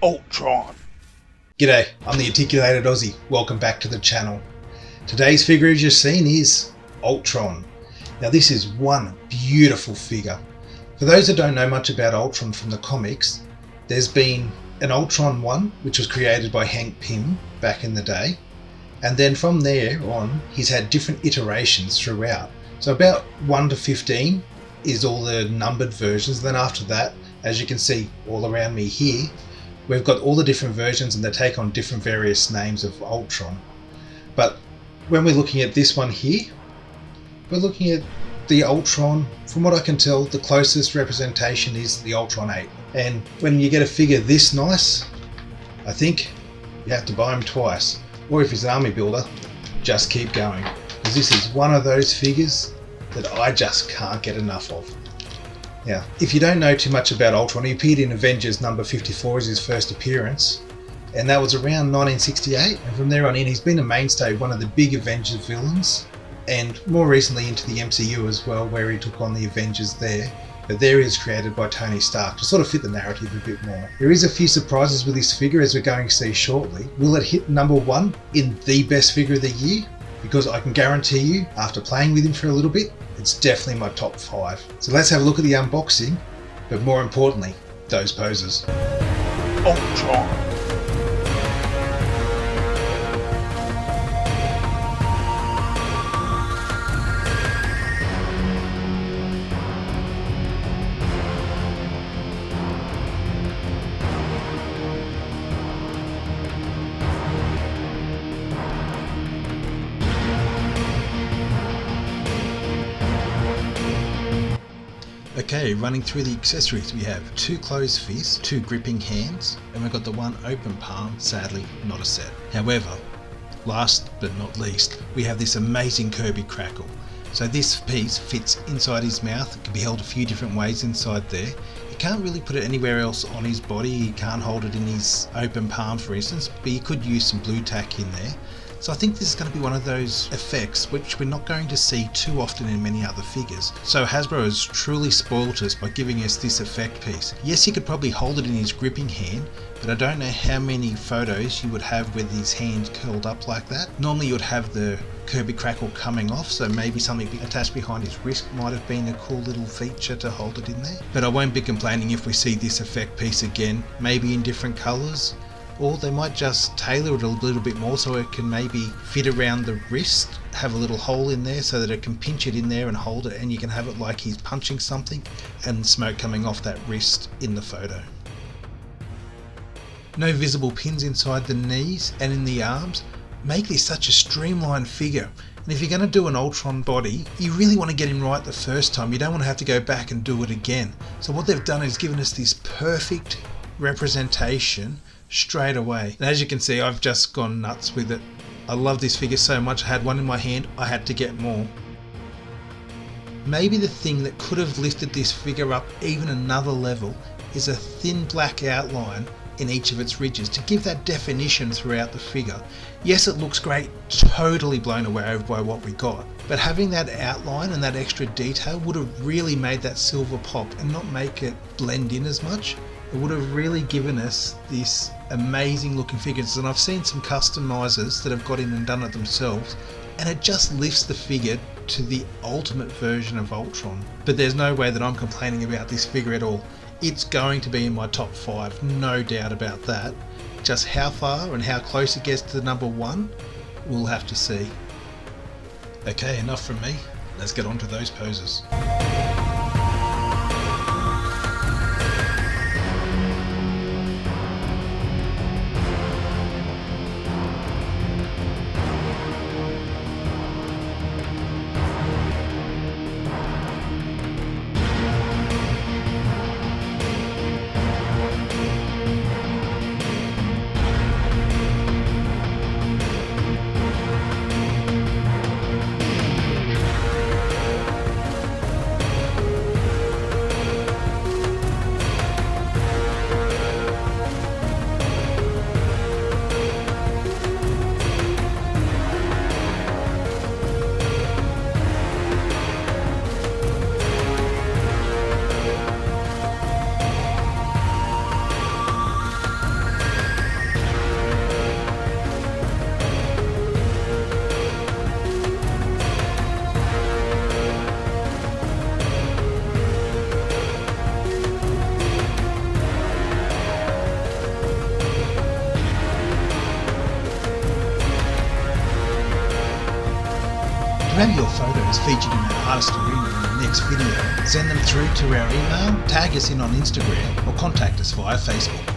Ultron. G'day, I'm the Articulated Aussie. Welcome back to the channel. Today's figure, as you've seen, is Ultron. Now this is one beautiful figure. For those that don't know much about Ultron from the comics, there's been an Ultron 1 which was created by Hank Pym back in the day, and then from there on he's had different iterations throughout. So about 1 to 15 is all the numbered versions. Then after that, as you can see all around me here, we've got all the different versions and they take on different various names of Ultron. But when we're looking at this one here, we're looking at the Ultron. From what I can tell, the closest representation is the Ultron 8. And when you get a figure this nice, I think you have to buy him twice. Or if he's an army builder, just keep going. Because this is one of those figures that I just can't get enough of. Now, if you don't know too much about Ultron, he appeared in Avengers number 54 as his first appearance, and that was around 1968, and from there on in he's been a mainstay, one of the big Avengers villains, and more recently into the MCU as well, where he took on the Avengers there. But there he is created by Tony Stark to sort of fit the narrative a bit more. There is a few surprises with this figure, as we're going to see shortly. Will it hit number 1 in the best figure of the year? Because I can guarantee you, after playing with him for a little bit, it's definitely my top 5. So let's have a look at the unboxing, but more importantly, those poses. Ultron. Okay, running through the accessories, we have 2 closed fists, 2 gripping hands, and we've got the 1 open palm, sadly not a set. However, last but not least, we have this amazing Kirby crackle. So this piece fits inside his mouth. It can be held a few different ways inside there. You can't really put it anywhere else on his body. You can't hold it in his open palm, for instance, but you could use some blue tack in there. So I think this is going to be one of those effects which we're not going to see too often in many other figures. So Hasbro has truly spoiled us by giving us this effect piece. Yes, he could probably hold it in his gripping hand, but I don't know how many photos you would have with his hand curled up like that. Normally you would have the Kirby crackle coming off, so maybe something attached behind his wrist might have been a cool little feature to hold it in there. But I won't be complaining if we see this effect piece again, maybe in different colours. Or they might just tailor it a little bit more so it can maybe fit around the wrist, have a little hole in there so that it can pinch it in there and hold it, and you can have it like he's punching something and smoke coming off that wrist in the photo. No visible pins inside the knees and in the arms make this such a streamlined figure. And if you're going to do an Ultron body, you really want to get him right the first time. You don't want to have to go back and do it again. So what they've done is given us this perfect representation straight away. And as you can see, I've just gone nuts with it. I love this figure so much. I had one in my hand, I had to get more. Maybe the thing that could have lifted this figure up even another level is a thin black outline in each of its ridges to give that definition throughout the figure. Yes, it looks great, totally blown away over by what we got, but having that outline and that extra detail would have really made that silver pop and not make it blend in as much. It would have really given us this amazing looking figures, and I've seen some customizers that have got in and done it themselves, and it just lifts the figure to the ultimate version of Ultron. But there's no way that I'm complaining about this figure at all. It's going to be in my top 5, no doubt about that. Just how far and how close it gets to the number 1, we'll have to see. Okay, enough from me. Let's get on to those poses. you have your photos featured in our artist arena in the next video, send them through to our email, tag us in on Instagram, or contact us via Facebook.